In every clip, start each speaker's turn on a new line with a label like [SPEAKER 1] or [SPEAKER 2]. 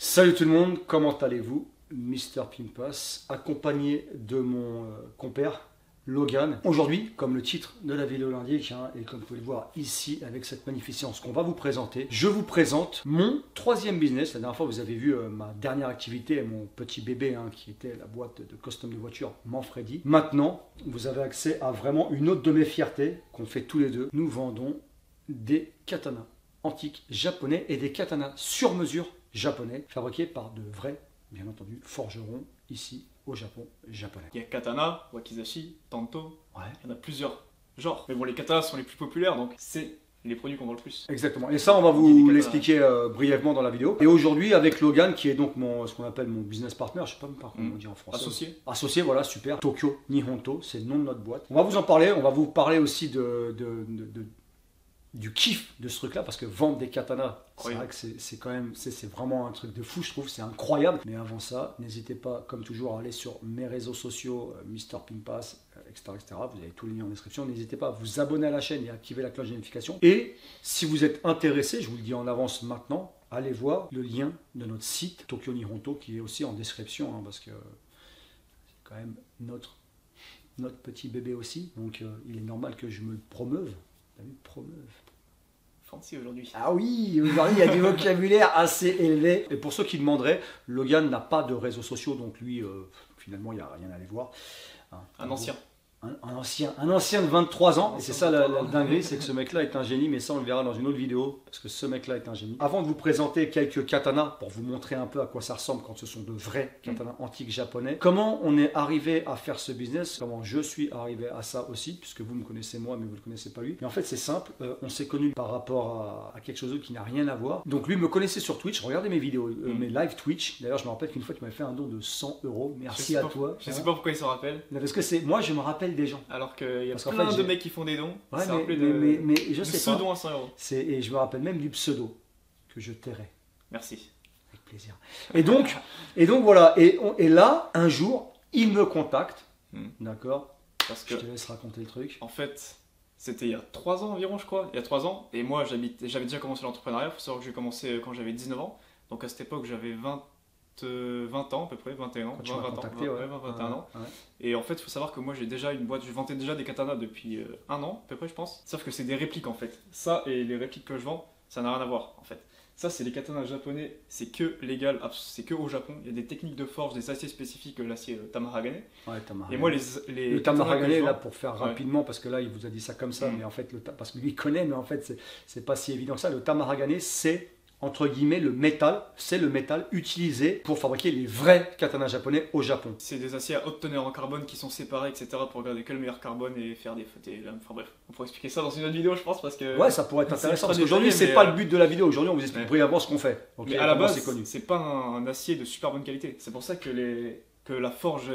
[SPEAKER 1] Salut tout le monde, comment allez-vous? Mr Pimpas, accompagné de mon compère Logan. Aujourd'hui, comme le titre de la vidéo l'indique, et comme vous pouvez le voir ici avec cette magnificence qu'on va vous présenter, je vous présente mon troisième business. La dernière fois, vous avez vu ma dernière activité, mon petit bébé qui était la boîte de custom de voitures Manfredi. Maintenant, vous avez accès à vraiment une autre de mes fiertés qu'on fait tous les deux. Nous vendons des katanas antiques japonais et des katanas sur mesure japonais, fabriqués par de vrais, bien entendu, forgerons ici au Japon japonais.
[SPEAKER 2] Il y a katana, wakizashi, tanto,
[SPEAKER 1] Ouais.
[SPEAKER 2] il y en a plusieurs genres. Mais bon, les katanas sont les plus populaires, donc c'est les produits qu'on vend le plus.
[SPEAKER 1] Exactement. Et ça, on va vous l'expliquer brièvement dans la vidéo. Et aujourd'hui, avec Logan, qui est donc ce qu'on appelle mon business partner, je sais pas par comment on dit en français.
[SPEAKER 2] Associé.
[SPEAKER 1] Associé, voilà, super. Tokyo Nihonto, c'est le nom de notre boîte. On va vous en parler. On va vous parler aussi du kiff de ce truc là, parce que vendre des katanas, c'est vrai que c'est quand même, c'est vraiment un truc de fou, je trouve, c'est incroyable. Mais avant ça, n'hésitez pas comme toujours à aller sur mes réseaux sociaux, Mr Pimpas, etc., etc. Vous avez tous les liens en description. N'hésitez pas à vous abonner à la chaîne et à activer la cloche de notification. Et si vous êtes intéressé, je vous le dis en avance maintenant, allez voir le lien de notre site Tokyo Nihonto qui est aussi en description, parce que c'est quand même notre petit bébé aussi, donc il est normal que je me promeuve. Promeuve.
[SPEAKER 2] Fancy aujourd'hui.
[SPEAKER 1] Ah oui, aujourd'hui il y a du vocabulaire assez élevé. Et pour ceux qui demanderaient, Logan n'a pas de réseaux sociaux, donc lui, finalement, il n'y a rien à aller voir.
[SPEAKER 2] Un ancien.
[SPEAKER 1] Un ancien de 23 ans, et c'est ça la dinguerie, c'est que ce mec-là est un génie, mais ça on le verra dans une autre vidéo, parce que ce mec-là est un génie. Avant de vous présenter quelques katanas, pour vous montrer un peu à quoi ça ressemble quand ce sont de vrais katanas antiques japonais, comment on est arrivé à faire ce business, comment je suis arrivé à ça aussi, puisque vous me connaissez moi, mais vous ne le connaissez pas lui. Mais en fait c'est simple, on s'est connus par rapport à quelque chose d'autre qui n'a rien à voir. Donc lui me connaissait sur Twitch, regardez mes vidéos, mes live Twitch. D'ailleurs je me rappelle qu'une fois tu m'avais fait un don de 100 €, merci à toi.
[SPEAKER 2] Je sais pas pourquoi il s'en rappelle.
[SPEAKER 1] Parce que moi je me rappelle des gens.
[SPEAKER 2] Alors qu'il y a plein de mecs qui font des dons.
[SPEAKER 1] Ouais, mais je sais pas.
[SPEAKER 2] Pseudo à 100 €.
[SPEAKER 1] Et je me rappelle même du pseudo que je tairai.
[SPEAKER 2] Merci.
[SPEAKER 1] Avec plaisir. Et donc voilà. Et là, un jour, il me contacte. D'accord.
[SPEAKER 2] Parce que
[SPEAKER 1] je te laisse raconter le truc.
[SPEAKER 2] En fait, c'était il y a 3 ans environ, je crois. Il y a 3 ans. Et moi, j'avais déjà commencé l'entrepreneuriat. Il faut savoir que j'ai commencé quand j'avais 19 ans. Donc à cette époque, j'avais 20 ans à peu près, 21 ans, 21 ans.
[SPEAKER 1] Ouais.
[SPEAKER 2] Et en fait, il faut savoir que moi j'ai déjà une boîte, je vendais déjà des katanas depuis 1 an à peu près, je pense. Sauf que c'est des répliques en fait. Ça et les répliques que je vends, ça n'a rien à voir en fait. Ça, c'est les katanas japonais, c'est que légal, c'est que au Japon. Il y a des techniques de forge, des aciers spécifiques, l'acier Tamahagane.
[SPEAKER 1] Ouais, Tamahagane.
[SPEAKER 2] Et moi,
[SPEAKER 1] le Tamahagane, là, pour faire rapidement, parce que là, il vous a dit ça comme ça, mais en fait, parce que lui, il connaît, mais en fait, c'est pas si évident que ça. Le Tamahagane, c'est entre guillemets le métal, c'est le métal utilisé pour fabriquer les vrais katanas japonais au Japon.
[SPEAKER 2] C'est des aciers à haute teneur en carbone qui sont séparés, etc. pour regarder quel meilleur carbone et faire des fautes et lames. Enfin bref, on pourrait expliquer ça dans une autre vidéo, je pense, parce que...
[SPEAKER 1] Ouais, ça pourrait être intéressant, parce qu'aujourd'hui, c'est pas le but de la vidéo. Aujourd'hui, on vous explique brièvement ce qu'on fait. Okay,
[SPEAKER 2] mais à la base, c'est pas un acier de super bonne qualité. C'est pour ça que la forge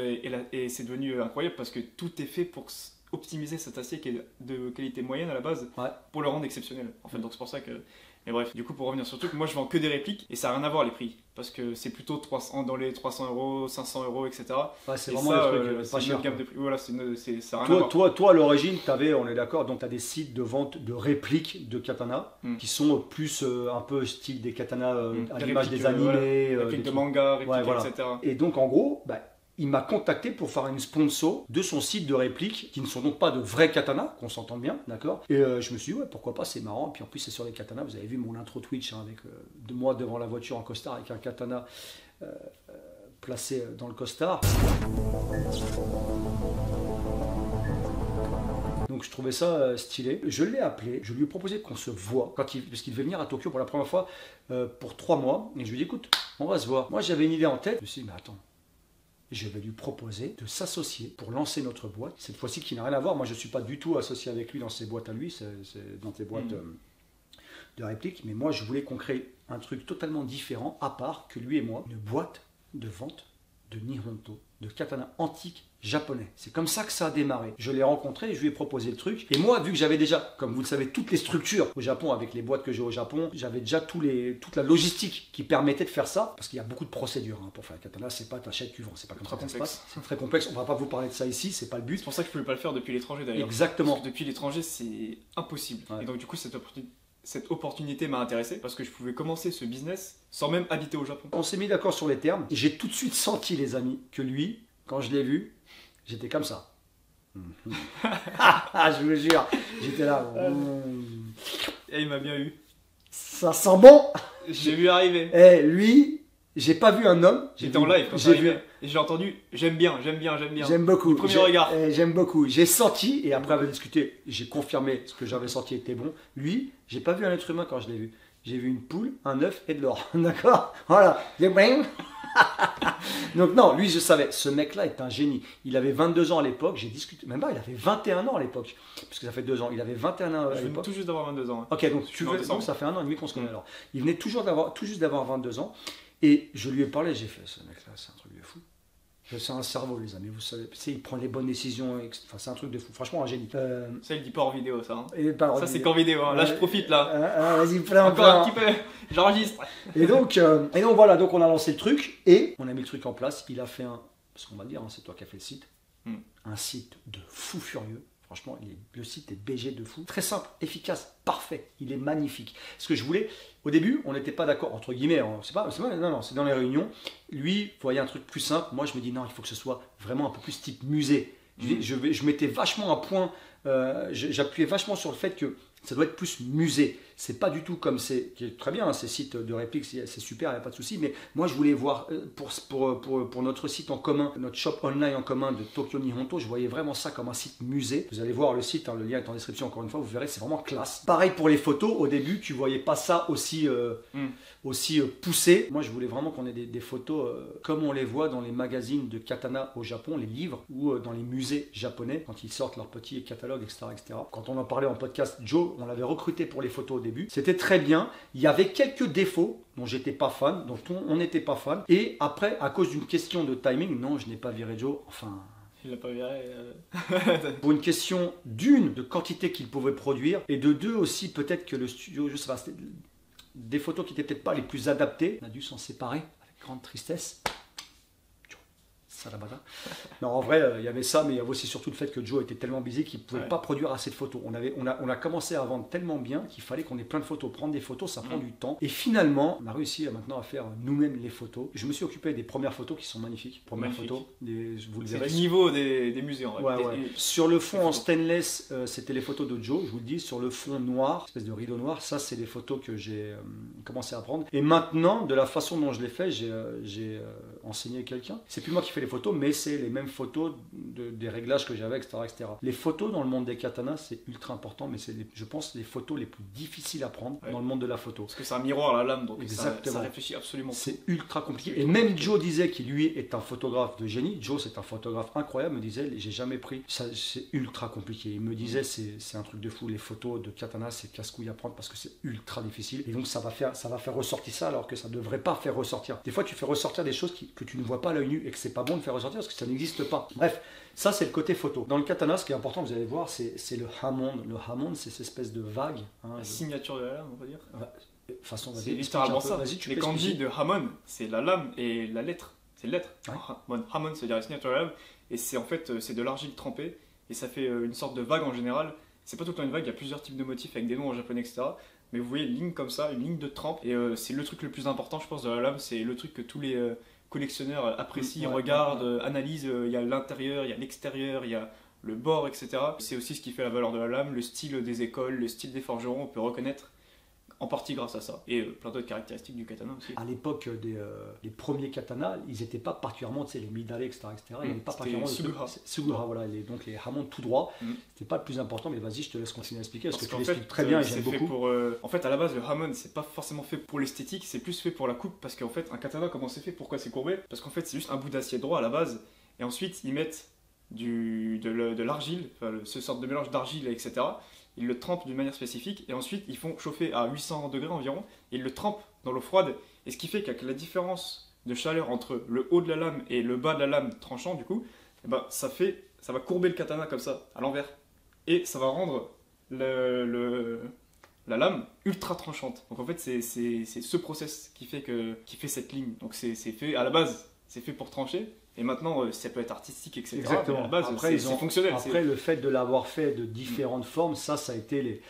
[SPEAKER 2] c'est devenu incroyable, parce que tout est fait pour optimiser cet acier qui est de qualité moyenne à la base, pour le rendre exceptionnel. En fait, donc c'est pour ça que... Mais bref, du coup, pour revenir sur le truc, moi je vends que des répliques et ça n'a rien à voir les prix, parce que c'est plutôt dans les 300 €, 500 €, etc.
[SPEAKER 1] Ouais, c'est vraiment des trucs
[SPEAKER 2] pas cher. Gamme de prix. Voilà, ça n'a rien à voir.
[SPEAKER 1] Toi, à l'origine, on est d'accord, donc tu as des sites de vente de répliques de katanas qui sont plus un peu style des katanas à l'image des animés.
[SPEAKER 2] Répliques de manga, répliques, etc.
[SPEAKER 1] Et donc en gros, il m'a contacté pour faire une sponsor de son site de répliques, qui ne sont donc pas de vrais katanas, qu'on s'entend bien, d'accord. Et je me suis dit, ouais, pourquoi pas, c'est marrant. Et puis en plus, c'est sur les katanas. Vous avez vu mon intro Twitch avec de moi devant la voiture en costard avec un katana placé dans le costard. Donc je trouvais ça stylé. Je l'ai appelé, je lui ai proposé qu'on se voit, parce qu'il devait venir à Tokyo pour la première fois pour 3 mois. Et je lui ai dit, écoute, on va se voir. Moi, j'avais une idée en tête. Je me suis dit, mais attends. Je vais lui proposer de s'associer pour lancer notre boîte. Cette fois-ci, qui n'a rien à voir. Moi, je ne suis pas du tout associé avec lui dans ses boîtes à lui, c'est dans tes boîtes de répliques. Mais moi, je voulais qu'on crée un truc totalement différent, à part que lui et moi, une boîte de vente de Nihonto, de katana antique japonais. C'est comme ça que ça a démarré. Je l'ai rencontré, je lui ai proposé le truc. Et moi, vu que j'avais déjà, comme vous le savez, toutes les structures au Japon, avec les boîtes que j'ai au Japon, j'avais déjà toute la logistique qui permettait de faire ça. Parce qu'il y a beaucoup de procédures pour faire un katana. C'est pas t'achètes, tu vends. C'est pas comme ça que ça se passe. C'est très complexe. On va pas vous parler de ça ici. C'est pas le but.
[SPEAKER 2] C'est pour ça que je ne pouvais pas le faire depuis l'étranger d'ailleurs.
[SPEAKER 1] Exactement.
[SPEAKER 2] Parce que depuis l'étranger, c'est impossible. Ouais. Et donc du coup, cette cette opportunité m'a intéressé parce que je pouvais commencer ce business sans même habiter au Japon.
[SPEAKER 1] On s'est mis d'accord sur les termes. J'ai tout de suite senti, les amis, que lui, quand je l'ai vu, j'étais comme ça. Je vous jure, j'étais là.
[SPEAKER 2] Et il m'a bien eu.
[SPEAKER 1] Ça sent bon.
[SPEAKER 2] J'ai vu arriver.
[SPEAKER 1] Et lui, j'ai pas vu un homme.
[SPEAKER 2] J'étais en live quand j'ai vu. Et j'ai entendu, j'aime bien.
[SPEAKER 1] J'aime beaucoup.
[SPEAKER 2] Le premier regard.
[SPEAKER 1] J'aime beaucoup. J'ai senti, et après avoir discuté, j'ai confirmé ce que j'avais senti était bon. Lui, j'ai pas vu un être humain quand je l'ai vu. J'ai vu une poule, un œuf et de l'or. D'accord. Voilà. Donc non, lui je savais, ce mec-là est un génie. Il avait 22 ans à l'époque, j'ai discuté, même pas, il avait 21 ans à l'époque, puisque ça fait 2 ans, il avait 21 ans à l'époque.
[SPEAKER 2] Je viens tout juste d'avoir 22 ans. Hein.
[SPEAKER 1] Ok, donc donc ça fait 1 an et demi qu'on se connaît alors. Il venait tout juste d'avoir 22 ans, et je lui ai parlé, j'ai fait, ce mec-là c'est un truc de fou. C'est un cerveau, les amis, vous savez. Il prend les bonnes décisions. Enfin, c'est un truc de fou. Franchement, un génie.
[SPEAKER 2] Ça, il dit pas hors vidéo, ça. Hein.
[SPEAKER 1] Ça,
[SPEAKER 2] c'est qu'en vidéo. Hein. Là, je profite, là.
[SPEAKER 1] Vas-y, plein.
[SPEAKER 2] Encore un petit peu. J'enregistre.
[SPEAKER 1] Et donc, voilà. Donc, on a lancé le truc et on a mis le truc en place. Il a fait parce qu'on va dire, hein, c'est toi qui as fait le site. Un site de fou furieux. Franchement, le site est BG de fou. Très simple, efficace, parfait. Il est magnifique. Ce que je voulais, au début, on n'était pas d'accord, entre guillemets. C'est dans les réunions. Lui, voyait un truc plus simple. Moi, je me dis non, il faut que ce soit vraiment un peu plus type musée. Je mettais vachement un point, j'appuyais vachement sur le fait que ça doit être plus musée. C'est pas du tout comme qui est très bien, hein, ces sites de répliques, c'est super, il n'y a pas de souci. Mais moi, je voulais voir, pour notre site en commun, notre shop online en commun de Tokyo Nihonto, je voyais vraiment ça comme un site musée. Vous allez voir le site, hein, le lien est en description encore une fois, vous verrez, c'est vraiment classe. Pareil pour les photos, au début, tu voyais pas ça aussi poussé. Moi, je voulais vraiment qu'on ait des photos comme on les voit dans les magazines de katana au Japon, les livres, ou dans les musées japonais, quand ils sortent leurs petits catalogues, etc., etc. Quand on en parlait en podcast, Joe, on l'avait recruté pour les photos au début. C'était très bien. Il y avait quelques défauts dont j'étais pas fan, dont on n'était pas fan. Et après, à cause d'une question de timing, non, je n'ai pas viré Joe. Enfin...
[SPEAKER 2] Il l'a pas viré.
[SPEAKER 1] Pour une question d'une, de quantité qu'il pouvait produire, et de deux aussi, peut-être que le studio, je sais pas, c'était des photos qui n'étaient peut-être pas les plus adaptées. On a dû s'en séparer avec grande tristesse. Non, en vrai, il y avait ça, mais il y avait aussi surtout le fait que Joe était tellement busy qu'il ne pouvait pas produire assez de photos. On a commencé à vendre tellement bien qu'il fallait qu'on ait plein de photos. Prendre des photos, ça prend du temps. Et finalement, on a réussi maintenant à faire nous-mêmes les photos. Je me suis occupé des premières photos qui sont magnifiques. Premières photos, vous le verrez.
[SPEAKER 2] C'est le niveau des musées en vrai.
[SPEAKER 1] Sur le fond en stainless, c'était les photos de Joe, je vous le dis. Sur le fond noir, espèce de rideau noir, ça c'est les photos que j'ai commencé à prendre. Et maintenant, de la façon dont je l'ai fait, j'ai enseigné quelqu'un. C'est plus moi qui fais les photos, mais c'est les mêmes photos des réglages que j'avais, etc., etc. Les photos dans le monde des katanas, c'est ultra important, mais c'est, je pense, les photos les plus difficiles à prendre dans le monde de la photo.
[SPEAKER 2] Parce que c'est un miroir à la lame, donc
[SPEAKER 1] exactement.
[SPEAKER 2] Ça réfléchit absolument.
[SPEAKER 1] C'est ultra compliqué. Et même Joe disait qu'il lui est un photographe de génie. Joe, c'est un photographe incroyable, me disait, j'ai jamais pris. C'est ultra compliqué. Il me disait, c'est un truc de fou. Les photos de katana, c'est casse-couille à prendre parce que c'est ultra difficile. Et donc, ça va faire ressortir ça alors que ça ne devrait pas faire ressortir. Des fois, tu fais ressortir des choses que tu ne vois pas à l'œil nu et que c'est pas bon de faire ressortir parce que ça n'existe pas. Bref, ça c'est le côté photo. Dans le katana, ce qui est important, vous allez voir, c'est le hamon. Le hamon, c'est cette espèce de vague. Hein,
[SPEAKER 2] la signature de la lame, on va dire.
[SPEAKER 1] Façon,
[SPEAKER 2] c'est littéralement ça. Les kanji de hamon, c'est la lame et la lettre. C'est une lettre. Ouais. Hamon, c'est-à-dire la signature de la lame. Et c'est en fait, c'est de l'argile trempée. Et ça fait une sorte de vague en général. C'est pas tout le temps une vague, il y a plusieurs types de motifs avec des noms en japonais, etc. Mais vous voyez une ligne comme ça, une ligne de trempe. Et c'est le truc le plus important, je pense, de la lame. C'est le truc que tous les collectionneurs apprécient, regardent, analysent. Il y a l'intérieur, il y a l'extérieur, il y a le bord, etc. C'est aussi ce qui fait la valeur de la lame, le style des écoles, le style des forgerons, on peut reconnaître en partie grâce à ça. Et plein d'autres caractéristiques du katana aussi. À
[SPEAKER 1] l'époque des premiers katanas, ils n'étaient pas particulièrement, tu sais, les midare, etc. Il n'y avait pas particulièrement Sugura, voilà, donc les hamons tout droit. C'était pas le plus important, mais vas-y, je te laisse continuer à expliquer, parce que tu l'expliques très bien et j'aime beaucoup.
[SPEAKER 2] En fait, à la base, le hamon, c'est pas forcément fait pour l'esthétique, c'est plus fait pour la coupe, parce qu'en fait, un katana, comment c'est fait? Pourquoi c'est courbé? Parce qu'en fait, c'est juste un bout d'acier droit à la base, et ensuite, ils mettent de l'argile, ce sorte de mélange d'argile, etc. Ils le trempent d'une manière spécifique et ensuite ils font chauffer à 800 degrés environ et ils le trempent dans l'eau froide. Et ce qui fait qu'avec la différence de chaleur entre le haut de la lame et le bas de la lame tranchant, du coup, ça va courber le katana comme ça, à l'envers. Et ça va rendre la lame ultra tranchante. Donc en fait, c'est ce process qui fait cette ligne. Donc c'est fait à la base, c'est fait pour trancher. Et maintenant, ça peut être artistique, etc.
[SPEAKER 1] Exactement.
[SPEAKER 2] Mais à la base, c'est fonctionnel.
[SPEAKER 1] Après, le fait de l'avoir fait de différentes formes, ça a été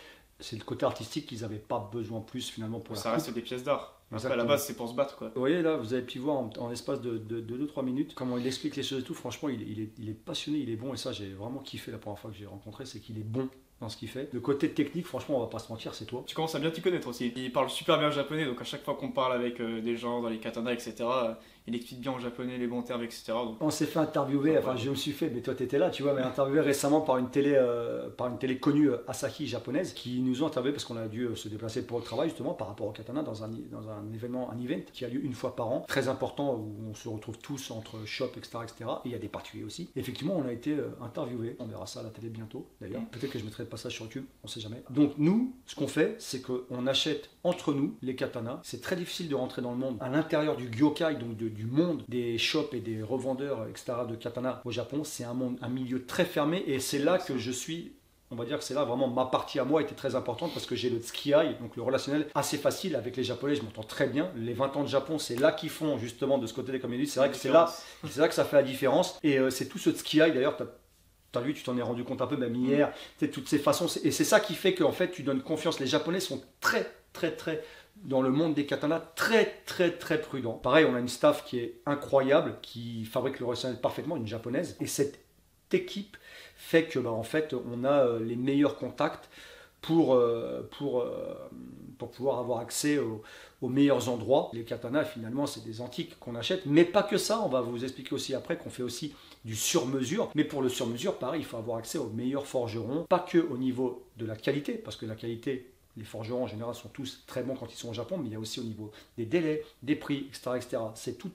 [SPEAKER 1] c'est le côté artistique qu'ils n'avaient pas besoin plus finalement pour la
[SPEAKER 2] Ça
[SPEAKER 1] coupe.
[SPEAKER 2] reste des pièces d'art. Après, à la
[SPEAKER 1] Exactement.
[SPEAKER 2] base, c'est pour se battre, quoi.
[SPEAKER 1] Vous voyez là, vous avez pu voir en espace de 2-3 minutes comment il explique les choses et tout. Franchement, il est passionné, il est bon et ça, j'ai vraiment kiffé la première fois que j'ai rencontré, c'est qu'il est bon dans ce qu'il fait. Le côté technique, franchement, on va pas se mentir, c'est toi.
[SPEAKER 2] Tu commences à bien t'y connaître aussi. Il parle super bien japonais, donc à chaque fois qu'on parle avec des gens dans les katanas, etc., il explique bien en japonais les bons termes, etc. Donc...
[SPEAKER 1] On s'est fait interviewer, enfin je me suis fait, mais toi t'étais là, tu vois, mais interviewé récemment par une télé connue Asahi japonaise qui nous ont interviewé parce qu'on a dû se déplacer pour le travail justement par rapport au katana dans un événement, un event qui a lieu une fois par an, très important où on se retrouve tous entre shop, etc., etc. Et il y a des particuliers aussi. Effectivement, on a été interviewé. On verra ça à la télé bientôt d'ailleurs. Peut-être que je mettrai le passage sur YouTube, on sait jamais. Donc nous, ce qu'on fait, c'est qu'on achète entre nous les katanas. C'est très difficile de rentrer dans le monde à l'intérieur du gyokai, donc du monde des shops et des revendeurs, etc. de katana au Japon. C'est un milieu très fermé et c'est là que je suis. On va dire que c'est là vraiment ma partie à moi était très importante parce que j'ai le tsukiai, donc le relationnel assez facile avec les Japonais, je m'entends très bien. Les 20 ans de Japon, c'est là qu'ils font justement de ce côté des communautés. C'est vrai que c'est là que ça fait la différence. Et c'est tout ce tsukiai d'ailleurs. T'as vu, tu t'en es rendu compte un peu même hier, toutes ces façons. Et c'est ça qui fait qu'en fait tu donnes confiance. Les Japonais sont très dans le monde des katanas, très prudents. Pareil, on a une staff qui est incroyable, qui fabrique le relationnel parfaitement, une japonaise. Et cette équipe fait que en fait on a les meilleurs contacts pour pouvoir avoir accès aux meilleurs endroits. Les katanas finalement c'est des antiques qu'on achète, mais pas que ça, on va vous expliquer aussi après qu'on fait aussi du sur-mesure, mais pour le sur-mesure pareil il faut avoir accès aux meilleurs forgerons, pas que au niveau de la qualité, parce que la qualité, les forgerons en général sont tous très bons quand ils sont au Japon, mais il y a aussi au niveau des délais, des prix, etc. etc. C'est tout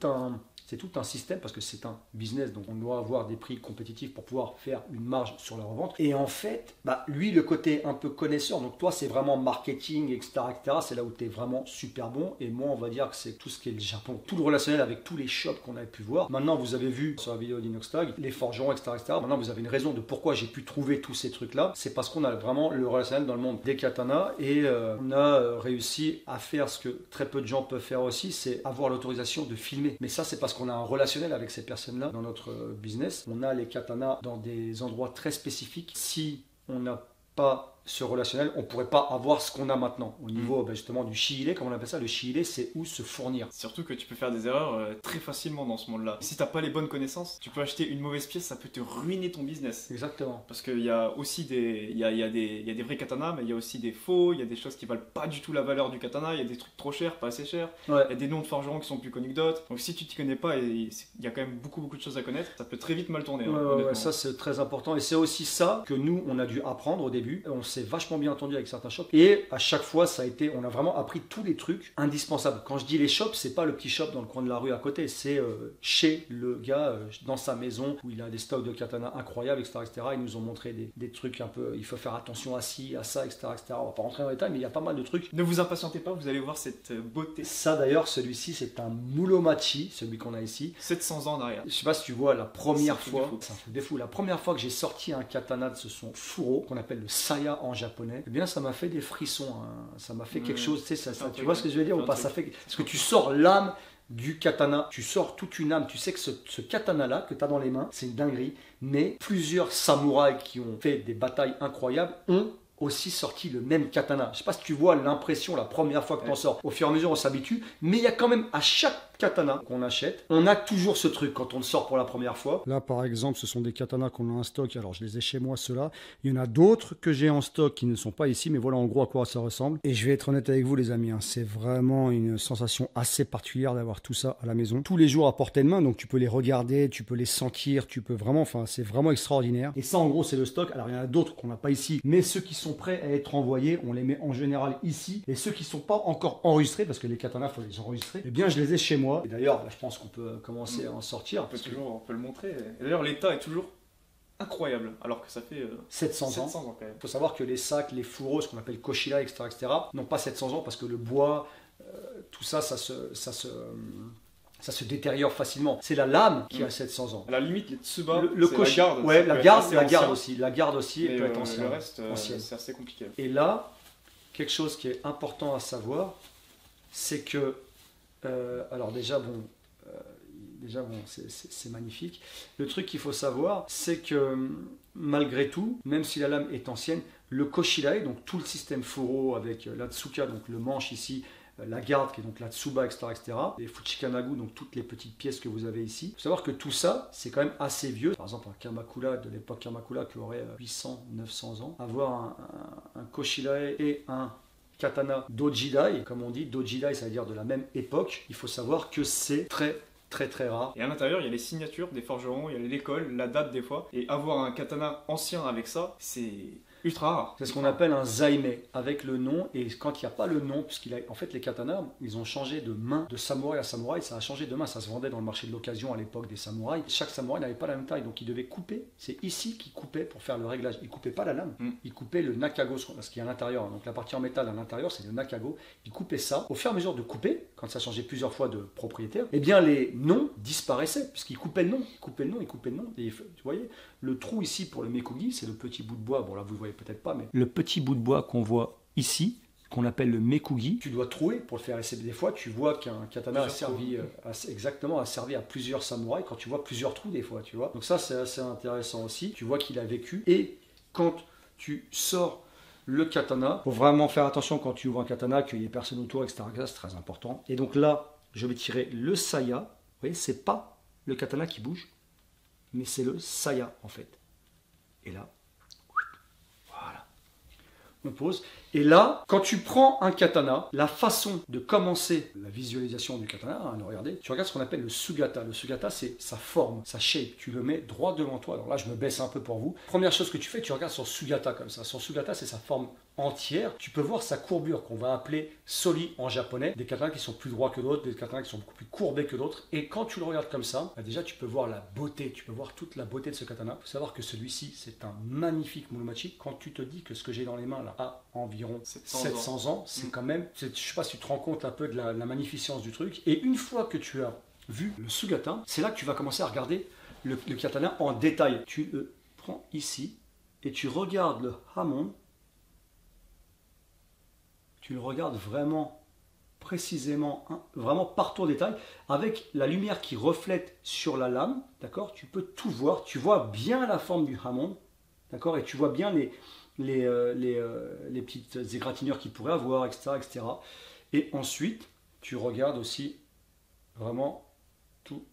[SPEAKER 1] un système parce que c'est un business, donc on doit avoir des prix compétitifs pour pouvoir faire une marge sur la revente. Et en fait, lui, le côté un peu connaisseur, donc toi, c'est vraiment marketing, etc. C'est là où tu es vraiment super bon. Et moi, on va dire que c'est tout ce qui est le Japon, tout le relationnel avec tous les shops qu'on avait pu voir. Maintenant, vous avez vu sur la vidéo d'Inoxtag, les forgerons, etc. Maintenant, vous avez une raison de pourquoi j'ai pu trouver tous ces trucs-là. C'est parce qu'on a vraiment le relationnel dans le monde des katanas et on a réussi à faire ce que très peu de gens peuvent faire aussi, c'est avoir l'autorisation de filmer. Mais ça, c'est parce qu'on a un relationnel avec ces personnes-là dans notre business. On a les katanas dans des endroits très spécifiques. Si on n'a pas ce relationnel, on ne pourrait pas avoir ce qu'on a maintenant. Au niveau justement du shiile, comme on appelle ça, le shiile, c'est où se fournir.
[SPEAKER 2] Surtout que tu peux faire des erreurs très facilement dans ce monde-là. Si tu n'as pas les bonnes connaissances, tu peux acheter une mauvaise pièce, ça peut te ruiner ton business.
[SPEAKER 1] Exactement.
[SPEAKER 2] Parce qu'il y a aussi des vrais katanas, mais il y a aussi des faux, il y a des choses qui valent pas du tout la valeur du katana, il y a des trucs trop chers, pas assez chers, il y a des noms de forgerons qui sont plus connus que d'autres. Donc si tu t'y connais pas, il y a quand même beaucoup de choses à connaître, ça peut très vite mal tourner.
[SPEAKER 1] Ouais, ça c'est très important et c'est aussi ça que nous on a dû apprendre au début. On s'est vachement bien entendu avec certains shops et à chaque fois ça a été, on a vraiment appris tous les trucs indispensables. Quand je dis les shops, c'est pas le petit shop dans le coin de la rue à côté, c'est chez le gars dans sa maison où il a des stocks de katana incroyables, etc., etc. Ils nous ont montré des trucs un peu, il faut faire attention à ci, à ça, etc., etc. On va pas rentrer dans les détails, mais il y a pas mal de trucs.
[SPEAKER 2] Ne vous impatientez pas, vous allez voir cette beauté.
[SPEAKER 1] Ça d'ailleurs, celui-ci c'est un Muromachi, celui qu'on a ici.
[SPEAKER 2] 700 ans en arrière.
[SPEAKER 1] Je sais pas si tu vois la première fois, c'est un truc de fou. La première fois que j'ai sorti un katana de son fourreau, qu'on appelle le saya en japonais, eh bien ça m'a fait des frissons, hein. Ça m'a fait quelque chose, tu sais, tu vois ce que je veux dire ou pas, ça fait, parce que tu sors l'âme du katana, tu sors toute une âme, tu sais que ce katana là que tu as dans les mains, c'est une dinguerie, mais plusieurs samouraïs qui ont fait des batailles incroyables ont aussi sorti le même katana. Je sais pas si tu vois l'impression la première fois que tu en sors. Au fur et à mesure on s'habitue, mais il y a quand même à chaque katana qu'on achète, on a toujours ce truc quand on le sort pour la première fois. Là par exemple ce sont des katanas qu'on a en stock, alors je les ai chez moi ceux-là, il y en a d'autres que j'ai en stock qui ne sont pas ici, mais voilà en gros à quoi ça ressemble. Et je vais être honnête avec vous les amis, hein, c'est vraiment une sensation assez particulière d'avoir tout ça à la maison, tous les jours à portée de main, donc tu peux les regarder, tu peux les sentir, tu peux vraiment, enfin c'est vraiment extraordinaire. Et ça en gros c'est le stock, alors il y en a d'autres qu'on n'a pas ici, mais ceux qui sont prêts à être envoyés, on les met en général ici, et ceux qui ne sont pas encore enregistrés, parce que les katanas il faut les enregistrer, eh bien je les ai chez moi. Et d'ailleurs, je pense qu'on peut commencer à en sortir.
[SPEAKER 2] On peut le montrer. Et d'ailleurs, l'état est toujours incroyable, alors que ça fait
[SPEAKER 1] 700 ans quand même. Il faut savoir que les sacs, les fourreaux, ce qu'on appelle koshira, etc., n'ont pas 700 ans parce que le bois, tout ça, ça se détériore facilement. C'est la lame qui a 700 ans.
[SPEAKER 2] À la limite, les tsuba,
[SPEAKER 1] la garde aussi, elle peut être ancienne.
[SPEAKER 2] Le reste, c'est assez compliqué.
[SPEAKER 1] Et là, quelque chose qui est important à savoir, c'est que alors déjà, déjà, bon, c'est magnifique. Le truc qu'il faut savoir, c'est que malgré tout, même si la lame est ancienne, le Koshidae, donc tout le système Furo avec l'Atsuka, donc le manche ici, la garde qui est donc la Tsuba, etc., les Fuchikanagu, donc toutes les petites pièces que vous avez ici. Il faut savoir que tout ça, c'est quand même assez vieux. Par exemple, un Kamakura de l'époque Kamakura qui aurait 800, 900 ans, avoir un Koshidae et un katana Dojidai, comme on dit, Dojidai, ça veut dire de la même époque. Il faut savoir que c'est très rare.
[SPEAKER 2] Et à l'intérieur, il y a les signatures des forgerons, il y a l'école, la date des fois. Et avoir un katana ancien avec ça, c'est ultra rare.
[SPEAKER 1] C'est ce qu'on appelle un zaime avec le nom. Et quand il n'y a pas le nom, en fait les katanas, ils ont changé de main de samouraï à samouraï. Ça a changé de main. Ça se vendait dans le marché de l'occasion à l'époque des samouraïs. Chaque samouraï n'avait pas la même taille, donc il devait couper. C'est ici qu'il coupait pour faire le réglage. Il coupait pas la lame, il coupait le nakago, ce qui est à l'intérieur. Donc la partie en métal à l'intérieur, c'est le nakago. Il coupait ça. Au fur et à mesure de couper, quand ça changeait plusieurs fois de propriétaire, eh bien les noms disparaissaient puisqu'il coupait le nom, il coupait le nom, il coupait le nom. Et vous voyez, le trou ici pour le mekugi, c'est le petit bout de bois. Bon là vous le voyez peut-être pas, mais le petit bout de bois qu'on voit ici, qu'on appelle le mekugi, tu dois trouer pour le faire essayer. Des fois, tu vois qu'un katana a servi à plusieurs samouraïs quand tu vois plusieurs trous des fois, tu vois. Donc ça, c'est assez intéressant aussi. Tu vois qu'il a vécu. Et quand tu sors le katana, faut vraiment faire attention quand tu ouvres un katana, qu'il y ait personne autour, etc. C'est très important. Et donc là, je vais tirer le saya. Vous voyez, c'est pas le katana qui bouge, mais c'est le saya en fait. Et là, on pose. Et là, quand tu prends un katana, la façon de commencer la visualisation du katana, regardez, tu regardes ce qu'on appelle le sugata. Le sugata, c'est sa forme, sa shape. Tu le mets droit devant toi. Alors là, je me baisse un peu pour vous. Première chose que tu fais, tu regardes son sugata comme ça. Son sugata, c'est sa forme entière. Tu peux voir sa courbure qu'on va appeler soli en japonais. Des katanas qui sont plus droits que d'autres, des katanas qui sont beaucoup plus courbés que d'autres. Et quand tu le regardes comme ça, déjà, tu peux voir la beauté. Tu peux voir toute la beauté de ce katana. Il faut savoir que celui-ci, c'est un magnifique muromachi. Quand tu te dis que ce que j'ai dans les mains là a environ 700 ans, c'est quand même, je ne sais pas si tu te rends compte un peu de la magnificence du truc. Et une fois que tu as vu le sugata, c'est là que tu vas commencer à regarder le katana en détail. Tu le prends ici et tu regardes le hamon. Tu le regardes vraiment précisément, vraiment partout en détail, avec la lumière qui reflète sur la lame, d'accord. Tu peux tout voir, tu vois bien la forme du hamon, d'accord, et tu vois bien les petites égratignures qu'il pourrait avoir, etc., etc. Et ensuite, tu regardes aussi vraiment toutes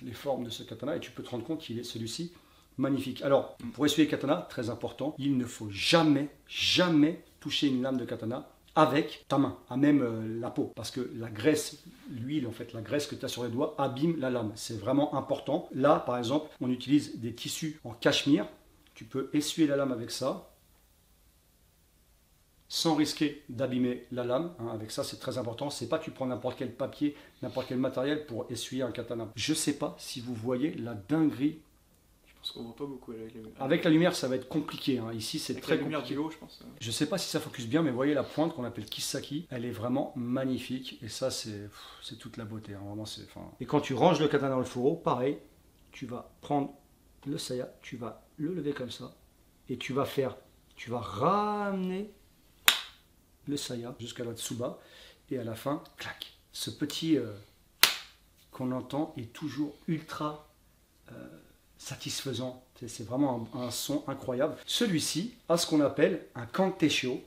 [SPEAKER 1] les formes de ce katana et tu peux te rendre compte qu'il est celui-ci magnifique. Alors, pour essuyer le katana, très important, il ne faut jamais toucher une lame de katana avec ta main, à même la peau, parce que la graisse, l'huile, en fait, la graisse que tu as sur les doigts abîme la lame. C'est vraiment important. Là, par exemple, on utilise des tissus en cachemire. Tu peux essuyer la lame avec ça, sans risquer d'abîmer la lame. Avec ça, c'est très important. C'est pas que tu prends n'importe quel papier, n'importe quel matériel pour essuyer un katana. Je sais pas si vous voyez la dinguerie.
[SPEAKER 2] Je pense qu'on voit pas beaucoup avec la lumière.
[SPEAKER 1] Avec la lumière, ça va être compliqué. Ici, c'est très compliqué.
[SPEAKER 2] La lumière du haut, je pense.
[SPEAKER 1] Je sais pas si ça focus bien, mais voyez la pointe qu'on appelle Kisaki. Elle est vraiment magnifique. Et ça, c'est toute la beauté. Vraiment, Et quand tu ranges le katana dans le fourreau, pareil, tu vas prendre le saya, tu vas le lever comme ça, et tu vas ramener le saya jusqu'à la tsuba, et à la fin, clac. Ce petit qu'on entend est toujours ultra satisfaisant. C'est vraiment un son incroyable. Celui-ci a ce qu'on appelle un kanteshio,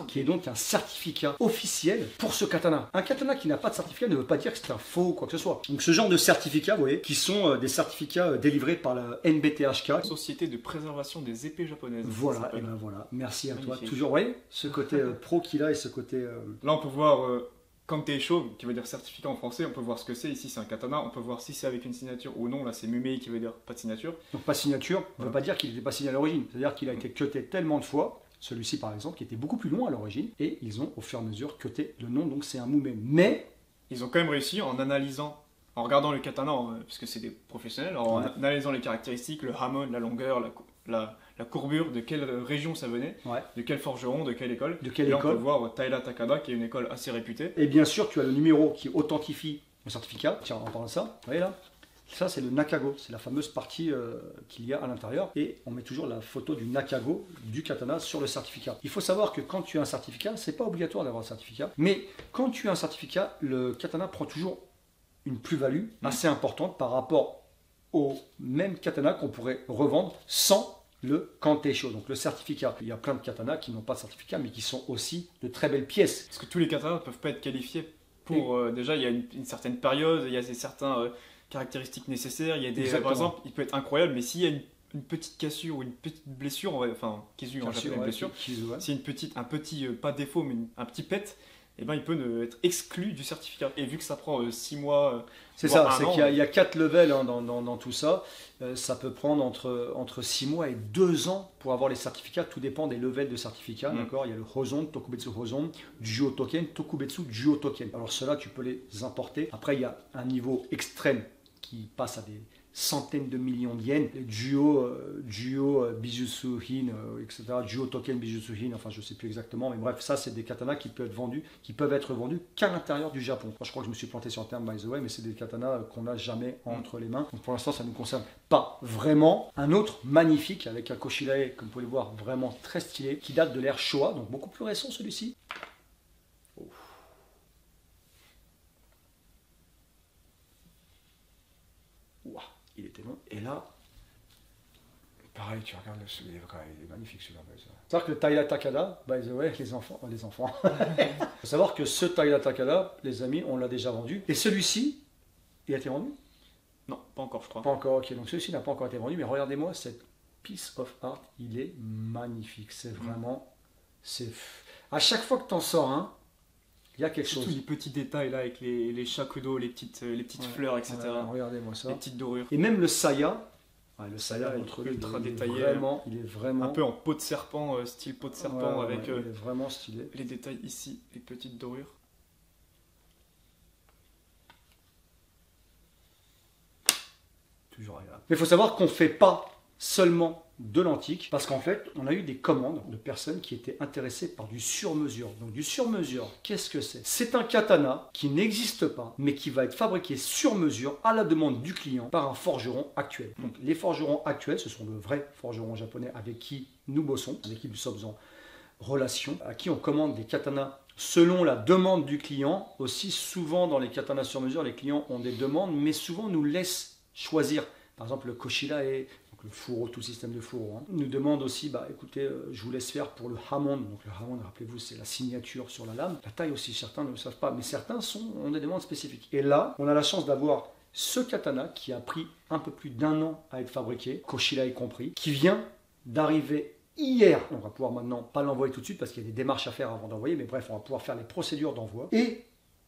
[SPEAKER 1] qui est donc un certificat officiel pour ce katana. Un katana qui n'a pas de certificat ne veut pas dire que c'est un faux ou quoi que ce soit. Donc ce genre de certificats, vous voyez, qui sont des certificats délivrés par la NBTHK.
[SPEAKER 2] Société de préservation des épées japonaises.
[SPEAKER 1] Voilà, et ben voilà. Merci à toi. Toujours, vous voyez, ce côté pro qu'il a et ce côté...
[SPEAKER 2] Là, on peut voir Kanteisho, qui veut dire certificat en français. On peut voir ce que c'est. Ici, c'est un katana. On peut voir si c'est avec une signature ou non. Là, c'est Mumei qui veut dire pas de signature.
[SPEAKER 1] Donc pas de signature ne veut pas dire qu'il n'était pas signé à l'origine. C'est-à-dire qu'il a été cuté tellement de fois. Celui-ci, par exemple, qui était beaucoup plus long à l'origine, et ils ont, au fur et à mesure, cuté le nom, donc c'est un Mumei. Mais
[SPEAKER 2] ils ont quand même réussi en analysant, en regardant le katana, puisque c'est des professionnels, en analysant les caractéristiques, le hamon, la longueur, la courbure, de quelle région ça venait, de quel forgeron, de quelle école.
[SPEAKER 1] Et
[SPEAKER 2] on peut voir Taira Takada, qui est une école assez réputée.
[SPEAKER 1] Et bien sûr, tu as le numéro qui authentifie le certificat. Tiens, en parlant de ça, vous voyez là, ça c'est le nakago, c'est la fameuse partie qu'il y a à l'intérieur, et on met toujours la photo du nakago du katana sur le certificat. Il faut savoir que quand tu as un certificat, c'est pas obligatoire d'avoir un certificat, mais quand tu as un certificat, le katana prend toujours une plus-value assez importante par rapport au même katana qu'on pourrait revendre sans le Kantesho, donc le certificat. Il y a plein de katanas qui n'ont pas de certificat, mais qui sont aussi de très belles pièces.
[SPEAKER 2] Parce que tous les katanas ne peuvent pas être qualifiés pour... déjà, il y a une certaine période, il y a certaines caractéristiques nécessaires. Il y a des, par exemple, il peut être incroyable, mais s'il y a une petite cassure ou une petite blessure, enfin, kisu en japonais, blessure, si un petit, pas défaut, mais un petit pet, eh ben, il peut être exclu du certificat. Et vu que ça prend 6 mois...
[SPEAKER 1] c'est ça, c'est qu'il y a 4 levels dans tout ça. Ça peut prendre entre 6 mois et 2 ans pour avoir les certificats. Tout dépend des levels de certificats. D'accord, il y a le Hozon, Tokubetsu Hozon, Juo Token, Tokubetsu Juo Token. Alors ceux-là, tu peux les importer. Après, il y a un niveau extrême qui passe à des centaines de millions de yens, les Juo Bijutsu Hin, etc. Juo Token Bijutsu Hin, enfin je ne sais plus exactement, mais bref, ça c'est des katanas qui peuvent être vendus qu'à l'intérieur du Japon. Moi, je crois que je me suis planté sur le terme by the way, mais c'est des katanas qu'on n'a jamais entre les mains. Donc pour l'instant, ça ne nous concerne pas vraiment. Un autre magnifique avec un Koshilae, comme vous pouvez le voir, vraiment très stylé, qui date de l'ère Showa, donc beaucoup plus récent celui-ci. Il était long. Et là, pareil, tu regardes il est magnifique celui-là. C'est-à-dire que le Taira Takada, by the way, les enfants. Il faut savoir que ce Taira Takada, les amis, on l'a déjà vendu. Et celui-ci, il a été vendu?
[SPEAKER 2] Non, pas encore, je crois.
[SPEAKER 1] Pas encore, ok. Donc celui-ci n'a pas encore été vendu, mais regardez-moi cette piece of art, il est magnifique. C'est vraiment. À chaque fois que tu en sors un, il y a quelque chose.
[SPEAKER 2] Tous les petits détails là avec les shakudo, les petites fleurs, etc.
[SPEAKER 1] Regardez-moi ça.
[SPEAKER 2] Les petites dorures.
[SPEAKER 1] Et même le saya. Le saya
[SPEAKER 2] ultra détaillé.
[SPEAKER 1] Il est vraiment.
[SPEAKER 2] Un peu en peau de serpent, style peau de serpent avec.
[SPEAKER 1] Il est vraiment stylé.
[SPEAKER 2] Les détails ici, les petites dorures.
[SPEAKER 1] Toujours agréable. Mais il faut savoir qu'on ne fait pas seulement de l'antique, parce qu'en fait, on a eu des commandes de personnes qui étaient intéressées par du sur-mesure. Donc du sur-mesure, qu'est-ce que c'est? C'est un katana qui n'existe pas, mais qui va être fabriqué sur mesure à la demande du client par un forgeron actuel. Donc les forgerons actuels, ce sont de vrais forgerons japonais avec qui nous bossons, avec qui nous sommes en relation, à qui on commande des katanas selon la demande du client. Aussi souvent dans les katanas sur mesure, les clients ont des demandes, mais souvent nous laissent choisir. Par exemple, le Koshilae, le fourreau, tout le système de fourreau, nous demande aussi, écoutez, je vous laisse faire pour le Hamon. Donc le Hamon, rappelez-vous, c'est la signature sur la lame. La taille aussi, certains ne le savent pas, mais certains ont des demandes spécifiques. Et là, on a la chance d'avoir ce katana qui a pris un peu plus d'1 an à être fabriqué, Koshilae compris, qui vient d'arriver hier. On va pouvoir maintenant pas l'envoyer tout de suite parce qu'il y a des démarches à faire avant d'envoyer, mais bref, on va pouvoir faire les procédures d'envoi. Et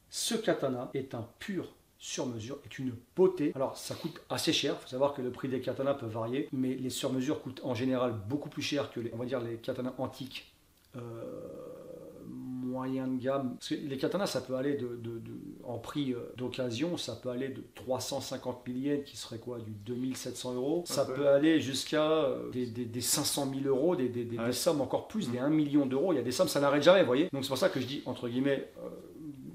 [SPEAKER 1] ce katana est un pur sur-mesure, est une beauté. Alors ça coûte assez cher, il faut savoir que le prix des katanas peut varier, mais les sur-mesures coûtent en général beaucoup plus cher que les katanas antiques moyen de gamme. Parce que les katanas, ça peut aller en prix d'occasion, ça peut aller de 350 000 yens, qui serait quoi, du 2700 €. Ça peut aller jusqu'à des 500 000 €, des sommes encore plus, des 1 million d'euros. Il y a des sommes, ça n'arrête jamais, vous voyez. Donc c'est pour ça que je dis, entre guillemets,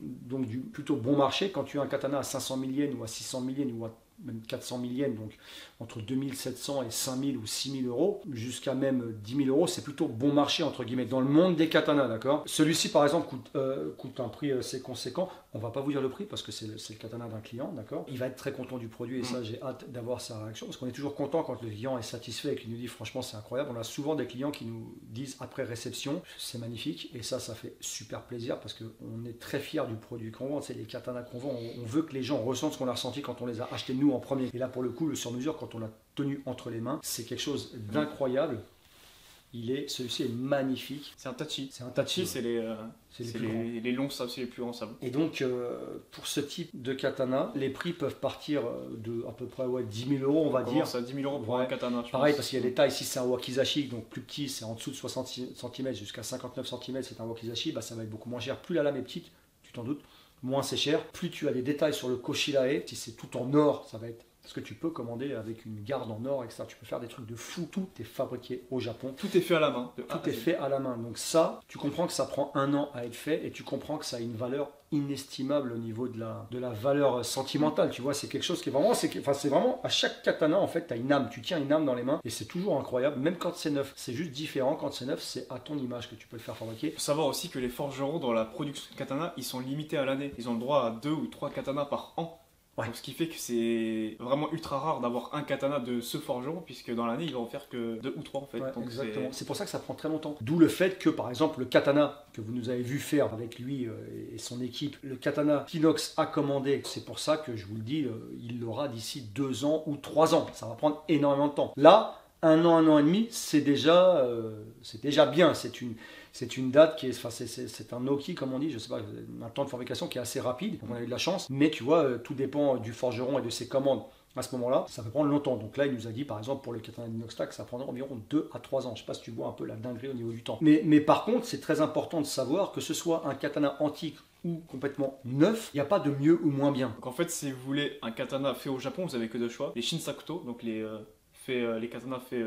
[SPEAKER 1] donc du plutôt bon marché, quand tu as un katana à 500 000 yens ou à 600 000 yens ou à même 400 000 yens, donc entre 2700 et 5000 ou 6000 €, jusqu'à même 10 000 €, c'est plutôt bon marché, entre guillemets, dans le monde des katanas, d'accord. Celui-ci, par exemple, coûte un prix assez conséquent. On va pas vous dire le prix parce que c'est le katana d'un client, d'accord. Il va être très content du produit et ça, j'ai hâte d'avoir sa réaction parce qu'on est toujours content quand le client est satisfait et qu'il nous dit franchement c'est incroyable. On a souvent des clients qui nous disent après réception c'est magnifique et ça fait super plaisir parce qu'on est très fiers du produit qu'on vend. C'est les katanas qu'on vend, on veut que les gens ressentent ce qu'on a ressenti quand on les a achetés nous en premier. Et là pour le coup le sur-mesure quand on l'a tenu entre les mains, c'est quelque chose d'incroyable. Celui-ci est magnifique.
[SPEAKER 2] C'est un tachi.
[SPEAKER 1] C'est un tachi.
[SPEAKER 2] C'est les longs sables, c'est les plus grands sables.
[SPEAKER 1] Et donc, pour ce type de katana, les prix peuvent partir de à peu près 10 000 €, on va dire.
[SPEAKER 2] Ça à 10 000 € pour un katana.
[SPEAKER 1] Pareil, parce qu'il y a des tailles. Ici, c'est un wakizashi, donc plus petit, c'est en dessous de 60 cm jusqu'à 59 cm, c'est un wakizashi. Ça va être beaucoup moins cher. Plus la lame est petite, tu t'en doutes, moins c'est cher. Plus tu as des détails sur le Koshilae, si c'est tout en or, ça va être. Parce que tu peux commander avec une garde en or, etc. Tu peux faire des trucs de fou. Tout est fabriqué au Japon.
[SPEAKER 2] Tout est fait à la main.
[SPEAKER 1] Tout est fait à la main. Donc ça, tu comprends que ça prend 1 an à être fait et tu comprends que ça a une valeur inestimable au niveau de la valeur sentimentale. Tu vois, c'est quelque chose qui est vraiment... C'est vraiment, à chaque katana, en fait, tu as une âme. Tu tiens une âme dans les mains et c'est toujours incroyable. Même quand c'est neuf. C'est juste différent. Quand c'est neuf, c'est à ton image que tu peux le faire fabriquer.
[SPEAKER 2] Il faut savoir aussi que les forgerons, dans la production de katana, ils sont limités à l'année. Ils ont le droit à 2 ou 3 katanas par an.
[SPEAKER 1] Ouais.
[SPEAKER 2] Donc, ce qui fait que c'est vraiment ultra rare d'avoir un katana de ce forgeron, puisque dans l'année, il va en faire que 2 ou 3 en fait.
[SPEAKER 1] Ouais,
[SPEAKER 2] donc
[SPEAKER 1] exactement. C'est pour ça que ça prend très longtemps. D'où le fait que, par exemple, le katana que vous nous avez vu faire avec lui et son équipe, le katana qu'Inox a commandé, c'est pour ça que je vous le dis, il l'aura d'ici 2 ans ou 3 ans. Ça va prendre énormément de temps. Là, 1 an et demi, c'est déjà bien. C'est une date qui est, enfin c'est un Noki comme on dit, je sais pas, un temps de fabrication qui est assez rapide. On a eu de la chance, mais tu vois, tout dépend du forgeron et de ses commandes. À ce moment-là, ça peut prendre longtemps. Donc là, il nous a dit, par exemple, pour le katana d'Inoxtag, ça prendra environ 2 à 3 ans. Je ne sais pas si tu vois un peu la dinguerie au niveau du temps. Mais par contre, c'est très important de savoir que ce soit un katana antique ou complètement neuf, il n'y a pas de mieux ou moins bien.
[SPEAKER 2] Donc en fait, si vous voulez un katana fait au Japon, vous avez que 2 choix. Les Shinsakuto, donc les katanas faits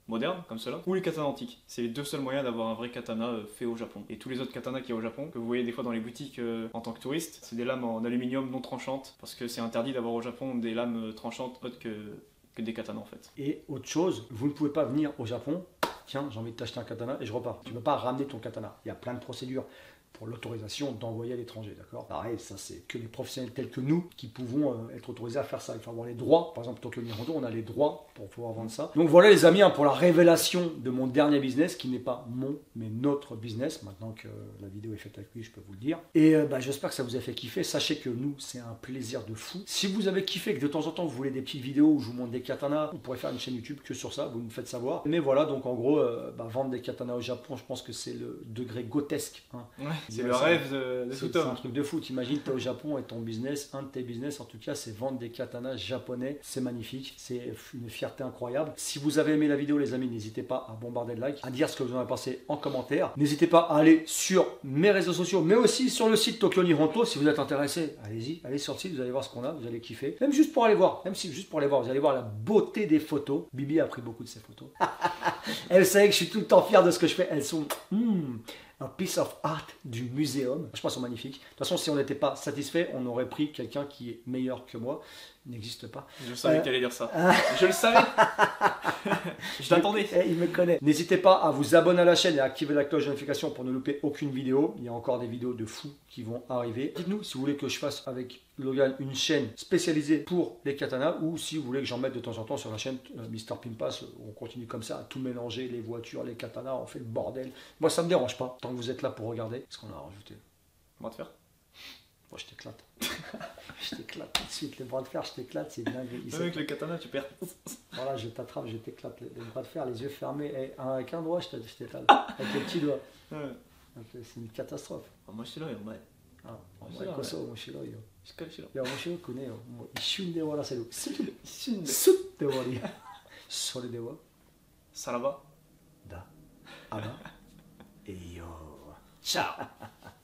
[SPEAKER 2] modernes, comme cela, ou les katanas antiques. C'est les 2 seuls moyens d'avoir un vrai katana fait au Japon. Et tous les autres katanas qu'il y a au Japon, que vous voyez des fois dans les boutiques en tant que touriste, c'est des lames en aluminium non tranchantes, parce que c'est interdit d'avoir au Japon des lames tranchantes autres que des katanas en fait.
[SPEAKER 1] Et autre chose, vous ne pouvez pas venir au Japon, tiens, j'ai envie de t'acheter un katana et je repars. Tu ne peux pas ramener ton katana. Il y a plein de procédures pour l'autorisation d'envoyer à l'étranger, d'accord? Pareil, ça c'est que les professionnels tels que nous qui pouvons être autorisés à faire ça. Il faut avoir les droits, par exemple Tokyo Nihonto, on a les droits pour pouvoir vendre ça. Donc voilà les amis, pour la révélation de mon dernier business, qui n'est pas mon, mais notre business, maintenant que la vidéo est faite avec lui, je peux vous le dire. Et j'espère que ça vous a fait kiffer. Sachez que nous, c'est un plaisir de fou. Si vous avez kiffé, que de temps en temps vous voulez des petites vidéos où je vous montre des katanas, vous pourrez faire une chaîne YouTube que sur ça, vous me faites savoir. Mais voilà, donc en gros, vendre des katanas au Japon, je pense que c'est le degré grotesque. Hein.
[SPEAKER 2] Ouais. C'est le rêve de tout
[SPEAKER 1] C'est
[SPEAKER 2] homme.
[SPEAKER 1] un truc de fou. T'imagines, t'es au Japon et ton business, un de tes business en tout cas, c'est vendre des katanas japonais. C'est magnifique. C'est une fierté incroyable. Si vous avez aimé la vidéo, les amis, n'hésitez pas à bombarder le like, à dire ce que vous en avez pensé en commentaire. N'hésitez pas à aller sur mes réseaux sociaux, mais aussi sur le site Tokyo Nihonto. Si vous êtes intéressé, allez-y, allez sur le site, vous allez voir ce qu'on a, vous allez kiffer. Même juste pour aller voir, vous allez voir la beauté des photos. Bibi a pris beaucoup de ces photos. Elle savait que je suis tout le temps fier de ce que je fais. Elles sont... un piece of art du muséum. Je pense qu'elles sont magnifiques. De toute façon, si on n'était pas satisfait, on aurait pris quelqu'un qui est meilleur que moi. Il n'existe pas.
[SPEAKER 2] Je savais qu'elle allait dire ça. Je le savais. Je l'attendais.
[SPEAKER 1] Il me connaît. N'hésitez pas à vous abonner à la chaîne et à activer la cloche de notification pour ne louper aucune vidéo. Il y a encore des vidéos de fous qui vont arriver. Dites-nous si vous voulez que je fasse avec Logan une chaîne spécialisée pour les katanas ou si vous voulez que j'en mette de temps en temps sur la chaîne Mr Pimpas. On continue comme ça à tout mélanger, les voitures, les katanas, on fait le bordel. Moi ça me dérange pas tant que vous êtes là pour regarder. Qu'est-ce qu'on a rajouté?
[SPEAKER 2] On va te faire.
[SPEAKER 1] Moi je t'éclate. Je t'éclate tout de suite. Les bras de fer, je t'éclate, c'est dingue.
[SPEAKER 2] Avec le katana, tu perds.
[SPEAKER 1] Voilà, je t'attrape, je t'éclate. Les bras de fer, les yeux fermés. Et avec un doigt, je t'étale. Avec les petits doigts.
[SPEAKER 2] Ouais.
[SPEAKER 1] C'est une catastrophe.
[SPEAKER 2] 面白いお前。
[SPEAKER 1] あ、お前こそ面白いよ。
[SPEAKER 2] しっかりしろ。
[SPEAKER 1] いや、面白くねえよ。もう一瞬で終わらせる。
[SPEAKER 2] 一瞬で。
[SPEAKER 1] スッて終わり。それでは、
[SPEAKER 2] さらば。
[SPEAKER 1] だ。あら。えいよ。チャオ。